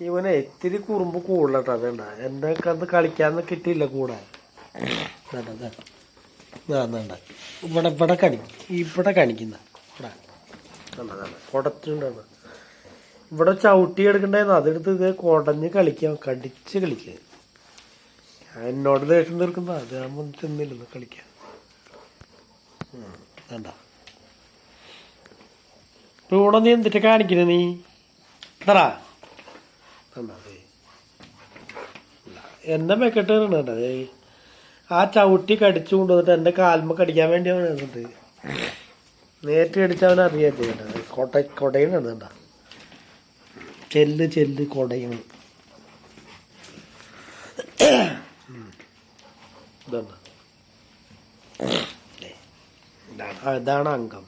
ഇവനെ ഇത്തിരി കുറുമ്പ് കൂടുതലട്ടോ. വേണ്ട എൻ്റെ അത് കളിക്കാന്ന് കിട്ടിയില്ല കൂടെ. വേണ്ട ഇവിടെ കാണിക്കുന്ന കുടച്ചുണ്ടാണ്. ഇവിടെ ചവിട്ടി എടുക്കണ്ടായിരുന്നു, അതെടുത്ത് ഇത് കുടഞ്ഞ് കളിക്കാം, കടിച്ച് കളിക്കുക. എന്നോട് ദേഷ്യം തീർക്കുന്ന അത് ഞാൻ ചെന്നില്ലെന്ന് കളിക്കാൻ. വേണ്ട ഇവിടെ നീ എന്തിട്ട് കാണിക്കണ നീ എന്താ എന്നെ മെക്കെട്ട് കണ്ടത്. ആ ചവിട്ടി കടിച്ചു കൊണ്ടുവന്നിട്ട് എൻ്റെ കാൽമ കടിക്കാൻ വേണ്ടിയാണ് വന്നിട്ട്. നേരിട്ട് കടിച്ചവൻ അറിയാൻ ചെയ്യണ്ടത്. കൊടയാണ് കണ്ട ചെല്ല് കൊടയാണ്. ഇതാണ് അംഗം.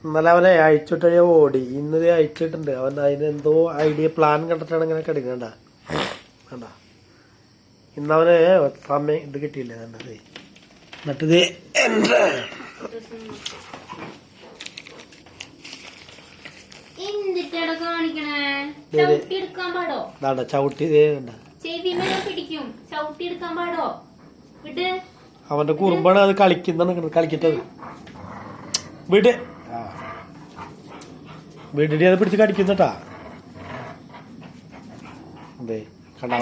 ഇന്നലെ അവനെ അയച്ചിട്ട് ഓടി, ഇന്നത് അയച്ചിട്ടുണ്ട്. അവൻ അതിനെന്തോ ഐഡിയ പ്ലാൻ കണ്ടിട്ടാണ് ഇങ്ങനെ കിടക്കണ്ട. വേണ്ട ഇന്നവന് സമയം ഇത് കിട്ടിയില്ല. കണ്ടത് എന്നിട്ടിത് ചവിട്ടി അവന്റെ കുറുമ്പാണ്. അത് കളിക്കുന്നത് വിട് വീടിന്റെ അത് പിടിച്ച് കടിക്കുന്നട്ടാ. അതെ കണ്ട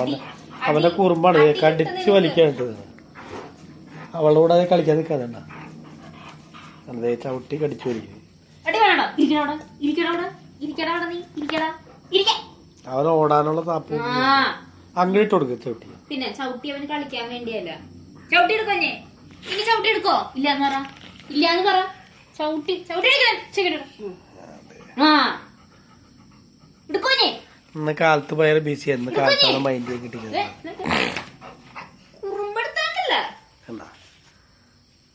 അവന്റെ കുറുമ്പാണ് കടിച്ച് വലിക്കാനിട്ടത്. അവളുടെ കൂടെ കളിക്കാൻ നിൽക്കാതണ്ട. അതെ ചവിട്ടി കടിച്ചു വലിക്കും. അവൻ ഓടാനുള്ള താപ്പ് അങ്ങോട്ട് കൊടുക്ക ചവിട്ടി. പിന്നെ ചവിട്ടി അവന് കളിക്കാൻ വേണ്ടിയല്ല. ചവിട്ടി എടുക്കഞ്ഞേ ഇനി ചവിട്ടി എടുക്കോ? ഇല്ലാന്ന് പറ. ചവിട്ടി ഇന്ന് കാലത്ത് ഭയങ്കര ബിസി ആയിരുന്നു. കാലത്താണ് മൈൻഡ് കിട്ടിയത്.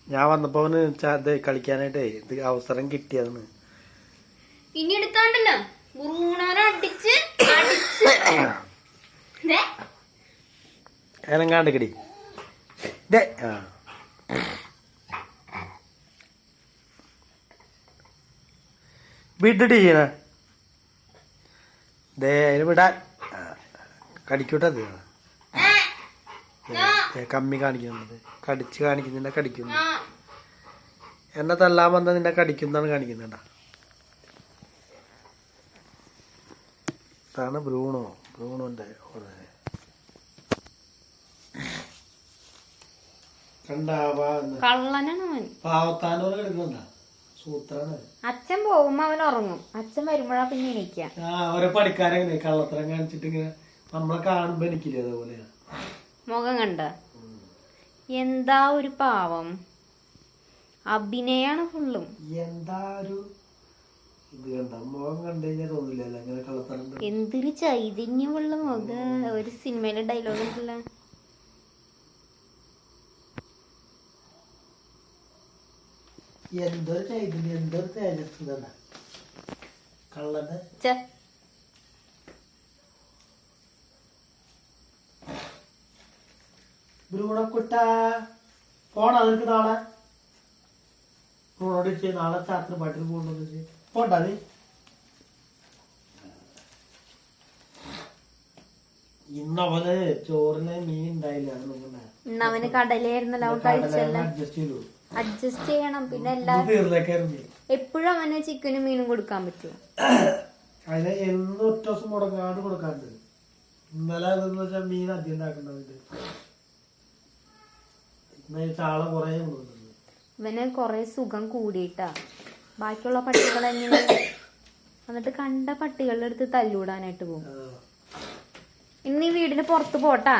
ഞാൻ വന്നപ്പോ അവന് കളിക്കാനായിട്ടേ ഇത് അവസരം കിട്ടിയതാണ്. ഇനി എടുക്കാണ്ടല്ലോ എനങ്ങാണ്ട് കിടി വിട്ടിട്ട് ചെയ്യണ അതിന് വിടാൻ കടിക്കൂട്ടത്. കമ്മി കാണിക്കുന്നത് കടിച്ച് കാണിക്കുന്നില്ല, കടിക്കുന്നു. എന്നെ തല്ലാൻ വന്ന നിന്നെ കടിക്കുന്നതാണ് കാണിക്കുന്നുണ്ട. ഇതാണ് ബ്രൂണോന്റെ പാവത്താനോട് കിടക്കുന്നുണ്ടാ. അച്ഛൻ പോകുമ്പോ അവൻ ഉറങ്ങും. അച്ഛൻ വരുമ്പോഴാ പിന്നെ എണീക്ക. ഓരോ പണിക്കാരെങ്ങനെ കള്ളത്തരം കാണിച്ചിട്ട് ഇങ്ങനെ നമ്മളെ കാണുമ്പോ എനിക്കില്ലേ അതേപോലെ മുഖം കണ്ട എന്താ ഒരു പാവം. അഭിനയാണ് ഫുള്ളും. എന്താ ഒരു ഇത് കണ്ട മുഖം കണ്ടു കഴിഞ്ഞാൽ തോന്നില്ലല്ലോ അങ്ങനെ കള്ളത്തരം. എന്തൊരു ചൈതന്യമുള്ള മുഖം. ഒരു സിനിമയിലെ ഡയലോഗ് ഉണ്ടല്ലോ, എന്തൊരു ചൈതന്യം, എന്തൊരു തേജസ് തന്നെ കള്ളന്. ബ്രൂണക്കുട്ട പോണ നിനക്ക് നാളെ ബ്രൂണോട് ചെയ്ത് നാളെ ചാത്തിന് പാട്ടിന് പോകണ്ടെന്ന് പോണ്ടാ നീ. ഇന്നവന് ചോറിന് മീൻ ഉണ്ടായില്ല. ഇന്നവന് കടലായിരുന്നല്ലോ അഡ്ജസ്റ്റ് ചെയ്യണം. പിന്നെ എപ്പോഴും അവന് ചിക്കനും മീനും കൊടുക്കാൻ പറ്റുമോ? അതിന് എന്നും ഒറ്റ ദിവസം മുടങ്ങാണ്ട് കൊടുക്കാണ്ട്. ഇന്നലെ വെച്ചാൽ മീൻ അധികം ഉണ്ടാക്കണ്ടത്. ചാള കൊറേ ഇവന് കൊറേ സുഖം കൂടിയിട്ടാ. ബാക്കിയുള്ള പട്ടികൾ എങ്ങനെ എന്നിട്ട് കണ്ട പട്ടികളുടെ അടുത്ത് തല്ലൂടാനായിട്ട് പോകും. ഇന്ന് ഈ വീടിന് പുറത്ത് പോട്ടാ,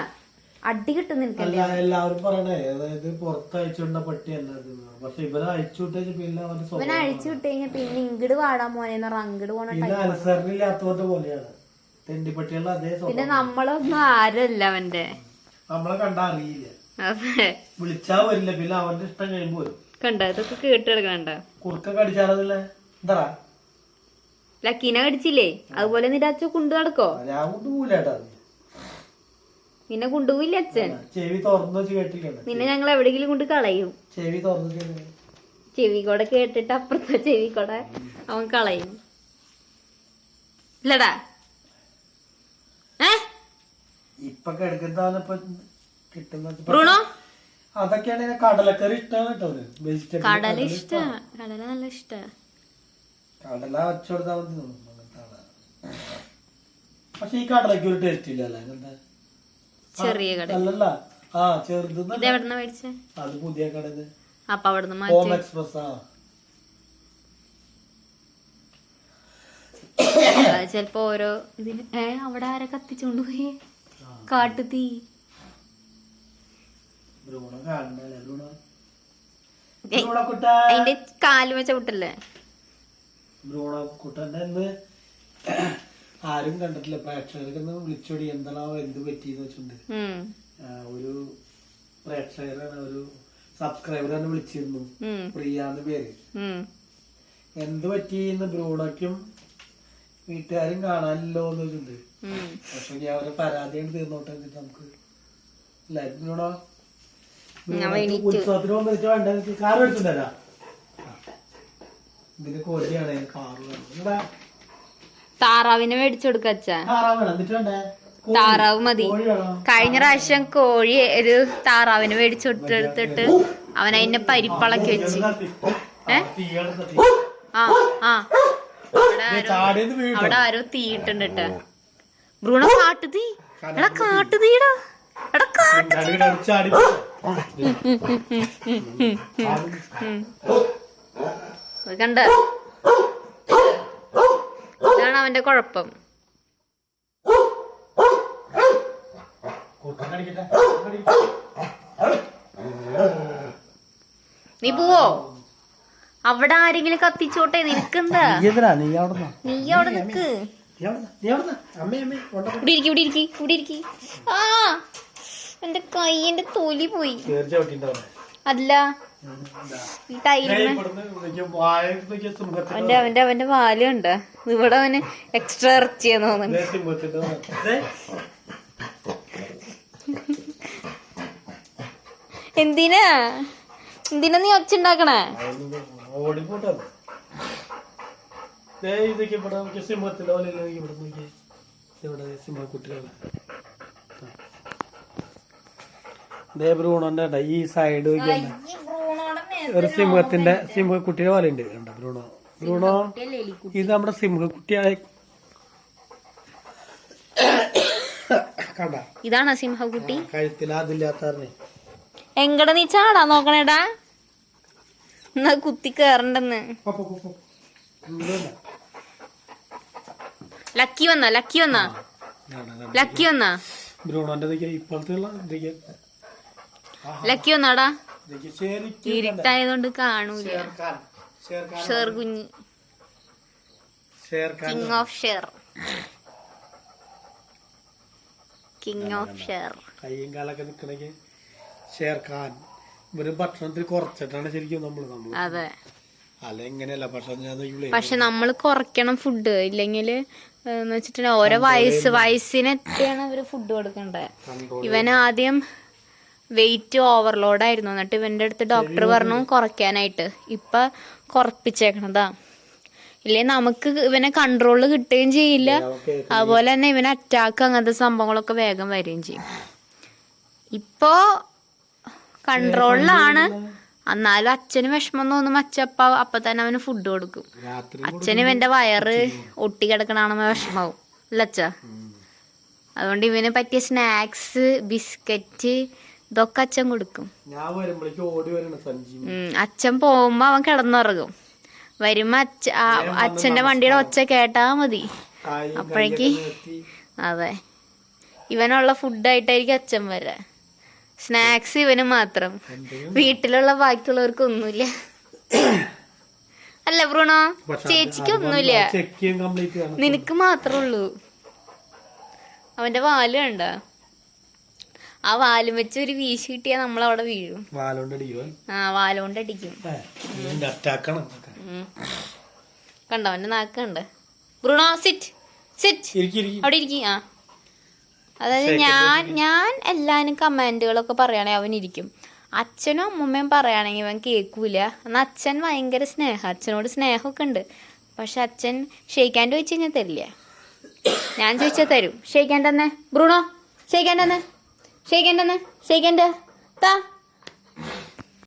അടി കിട്ടും നിൽക്കല്ലേ. എല്ലാവരും പറയണേ അതായത് പുറത്ത് അയച്ചുകൊണ്ട പട്ടിയല്ല. പക്ഷെ ഇവനെ അഴിച്ചു വിട്ടു കഴിഞ്ഞാൽ പിന്നെ ഇങ്ങട് വാടാൻ മോനെന്ന് പറഞ്ഞ അങ്ങട് പോണ അനുസരണയില്ലാത്തവരുടെ പോലെയാണ് തെണ്ടിപ്പട്ടികളുടെ അതേ. പിന്നെ നമ്മളൊന്നും ആരല്ല അവന്റെ. നമ്മളെ കണ്ടാ അറിയില്ല, വിളിച്ചാ വരില്ല. പിന്നെ അവന്റെ ഇഷ്ടം കഴിയുമ്പോ വരും. കണ്ട ഇതൊക്കെ കേട്ടെടുക്കണ്ട. കുറുക്ക കടിച്ചാലതല്ലേ എന്താ ലക്കീനെ കടിച്ചില്ലേ? അതുപോലെ നിരാച്ച കൊണ്ടു നടക്കോ? ഞാൻ കൊണ്ടുപോകൂലേട്ടാ. നിന്നെ കൊണ്ടുപോയില്ല അച്ഛൻ. ചെവി തുറന്നു വെച്ച് കേട്ടില്ല. നിന്നെ ഞങ്ങൾ എവിടെയെങ്കിലും കൊണ്ട് കളയും. ചെവി തുറന്നു ചെവി കൂടെ കേട്ടിട്ട് അപ്പുറത്തെ ചെവി കൂടെ അവൻ കളയും. ഇല്ലടാ ഇപ്പൊ കിടക്കുന്നതാണ് കിട്ടുന്നത്. ബ്രൂണോ അതൊക്കെയാണ് കടലക്കറി ഇഷ്ടമാണ് കേട്ടോ. വെജിറ്റബിൾ കടല ഇഷ്ട. കടല നല്ല ഇഷ്ട. കടല വച്ചുകൊടുത്താൽ മതി തോന്നുന്നു. പക്ഷെ ഈ കടലക്ക് ഒരു ടേസ്റ്റ് ഇല്ലല്ലേ? ചെറിയ കട അല്ലല്ല. ആ ചെറുത്. ഇത് എവിടുന്ന മേടിച്ചേ? അത് പുതിയ കടന്ന്. അപ്പൊ അവിടുന്ന് ഹോം എക്സ്പ്രസ്. ചെലപ്പോ ഓരോ ഇതിന് അവിടെ ആരെ കത്തിച്ചോണ്ട് പോയി കാട്ടുതീ. അതിന്റെ കാല് വെച്ച വിട്ടല്ലേ ബ്രൂണക്കുട്ടന്റെ ആരും കണ്ടിട്ടില്ല. പ്രേക്ഷകർക്കൊന്ന് വിളിച്ചോടി എന്താണോ എന്ത് പറ്റിയെന്ന് വെച്ചിട്ടുണ്ട്. ഒരു പ്രേക്ഷകരാണ്, ഒരു സബ്സ്ക്രൈബറാണ് വിളിച്ചിരുന്നു, പ്രിയാന്ന് പേര്. എന്ത് പറ്റിയെന്ന് ബ്രൂണോയ്ക്കും വീട്ടുകാരും കാണാനില്ലോ എന്ന് വെച്ചിട്ടുണ്ട്. പക്ഷെ അവരെ പരാതിയാണ് തീർന്നോട്ടെ നമുക്ക്. ബ്രൂണോ ഉത്സവത്തിന് വന്നിട്ട് വേണ്ട കാർ എടുത്തിട്ടല്ല. ഇതിന്റെ കോഴിയാണ് കാറ് വേണം. താറാവിനെ മേടിച്ചു കൊടുക്കച്ച. താറാവ് വേണം. എന്നിട്ട് വേണ്ടേ? താറാവ് മതി. കഴിഞ്ഞ പ്രാവശ്യം കോഴി ഒരു താറാവിന് മേടിച്ചു കൊടുത്തെടുത്തിട്ട് അവൻ അതിന്റെ പരിപ്പളക്കി വെച്ച്. അവിടെ ആരോ തീയിട്ടുണ്ട് കേട്ടോ. ബ്രൂണോ കാട്ടുതീ. എടാ കാട്ടുതീടാ. എടാ കാട്ടുതീ. കണ്ട, ഇതാണ് അവന്റെ കുഴപ്പം. നീ പോവോ? അവിടെ ആരെങ്കിലും കത്തിച്ചോട്ടെ. നിനക്കെന്താ? നീ അവിടെ നിക്ക്. ഇവിടെ ഇരിക്കി. ആ എന്റെ കൈന്റെ തൊലി പോയി. അല്ല ഈ ടൈലിന് അവന്റെ വാലുണ്ട്. ഇവിടെ അവന് എക്സ്ട്രാ ഇറച്ചിയാന്ന് തോന്നുന്നു. എന്തിനാ നീ ഒച്ച ഉണ്ടാക്കണേ? ബ്രൂണോന്റെ ഈ സൈഡ് ഒരു സിംഹക്കുട്ടിയുടെ പോലെ ഉണ്ട്. കണ്ട ബ്രൂണോ ഇത് നമ്മുടെ സിംഹക്കുട്ടിയായ കണ്ട. ഇതാണോ സിംഹക്കുട്ടി? കഴുത്തിൽ അതില്ലാത്ത എങ്ങടെ നീ ചാടാ നോക്കണേടാ. എന്നാ കുത്തി കേറണ്ടെന്ന്. ലക്കി വന്നാ ബ്രൂണോന്റെ ഇപ്പോഴത്തെ ലക്കി വന്നാടാ. ഇരുട്ടായതുകൊണ്ട് കാണൂല. ഷേർ കുഞ്ഞ്, കിങ് ഓഫ് ഷേർ. കയ്യും കാലൊക്കെ നിക്കണെങ്കിൽ ഷേർഖാൻ. ഇവര് ഭക്ഷണത്തിൽ കുറച്ചിട്ടാണ് ശരിക്കും നമ്മള്. അതെ. അല്ല എങ്ങനെയല്ല ഭക്ഷണം. പക്ഷെ നമ്മള് കുറയ്ക്കണം ഫുഡ്. ഇല്ലെങ്കില് എന്ന് വെച്ചിട്ടുണ്ടെങ്കിൽ ഓരോ വയസ്സിനെത്തിയാണ് അവര് ഫുഡ് കൊടുക്കണ്ടേ. ഇവൻ ആദ്യം വെയിറ്റ് ഓവർലോഡ് ആയിരുന്നു. എന്നിട്ട് ഇവന്റെ അടുത്ത് ഡോക്ടർ പറഞ്ഞു കുറയ്ക്കാനായിട്ട്. ഇപ്പൊ കുറപ്പിച്ചേക്കണതാ. ഇല്ലേ നമുക്ക് ഇവനെ കൺട്രോളിൽ കിട്ടുകയും ചെയ്യില്ല. അതുപോലെ തന്നെ ഇവന് അറ്റാക്ക് അങ്ങനത്തെ സംഭവങ്ങളൊക്കെ വേഗം വരികയും ചെയ്യും. ഇപ്പോ കൺട്രോളിലാണ്. എന്നാലും അച്ഛന് വിഷമം തോന്നും. അപ്പൊ തന്നെ അവന് ഫുഡ് കൊടുക്കും. അച്ഛന് ഇവന്റെ വയറ് ഒട്ടിക്കിടക്കണാണെന്ന് വിഷമാവും അല്ല അച്ഛ. അതുകൊണ്ട് ഇവന് പറ്റിയ സ്നാക്സ്, ബിസ്ക്കറ്റ് ഇതൊക്കെ അച്ഛൻ കൊടുക്കും. അച്ഛൻ പോകുമ്പോ അവൻ കിടന്നുറങ്ങും. വരുമ്പോ അച്ഛന്റെ വണ്ടിയുടെ ഒച്ച കേട്ടാ മതി. അപ്പോഴേക്ക് അതെ ഇവനുള്ള ഫുഡായിട്ടായിരിക്കും അച്ഛൻ വരാ. സ്നാക്സ് ഇവന് മാത്രം. വീട്ടിലുള്ള ബാക്കിയുള്ളവർക്ക് ഒന്നുമില്ല. അല്ല ബ്രൂണോ? ചേച്ചിക്ക് ഒന്നുമില്ല, നിനക്ക് മാത്രമേ ഉള്ളൂ. അവന്റെ വാല് കണ്ട? ആ വാലും വെച്ച് ഒരു വീശി കിട്ടിയാ നമ്മളവിടെ വീഴും. വാലുകൊണ്ട് അടിക്കും. കണ്ടോ അവന്റെ നാക്ക് കണ്ട? ബ്രൂണോ സിറ്റ് അവിടെ ഇരിക്കും. അതായത് ഞാൻ എല്ലാരും കമന്റുകളൊക്കെ പറയുകയാണെങ്കിൽ അവൻ ഇരിക്കും. അച്ഛനും അമ്മൂമ്മയും പറയുകയാണെങ്കിൽ ഇവൻ കേൾക്കൂല. എന്നാൽ അച്ഛൻ ഭയങ്കര സ്നേഹം, അച്ഛനോട് സ്നേഹമൊക്കെ ഉണ്ട്. പക്ഷെ അച്ഛൻ ഷെയ്ക്കാൻ ചോദിച്ചു കഴിഞ്ഞാൽ തരില്ല. ഞാൻ ചോദിച്ചാൽ തരും. ഷെയ്ക്കാൻ തന്നെ ബ്രൂണോ, ഷെയ്ക്കാൻ തന്നെ താ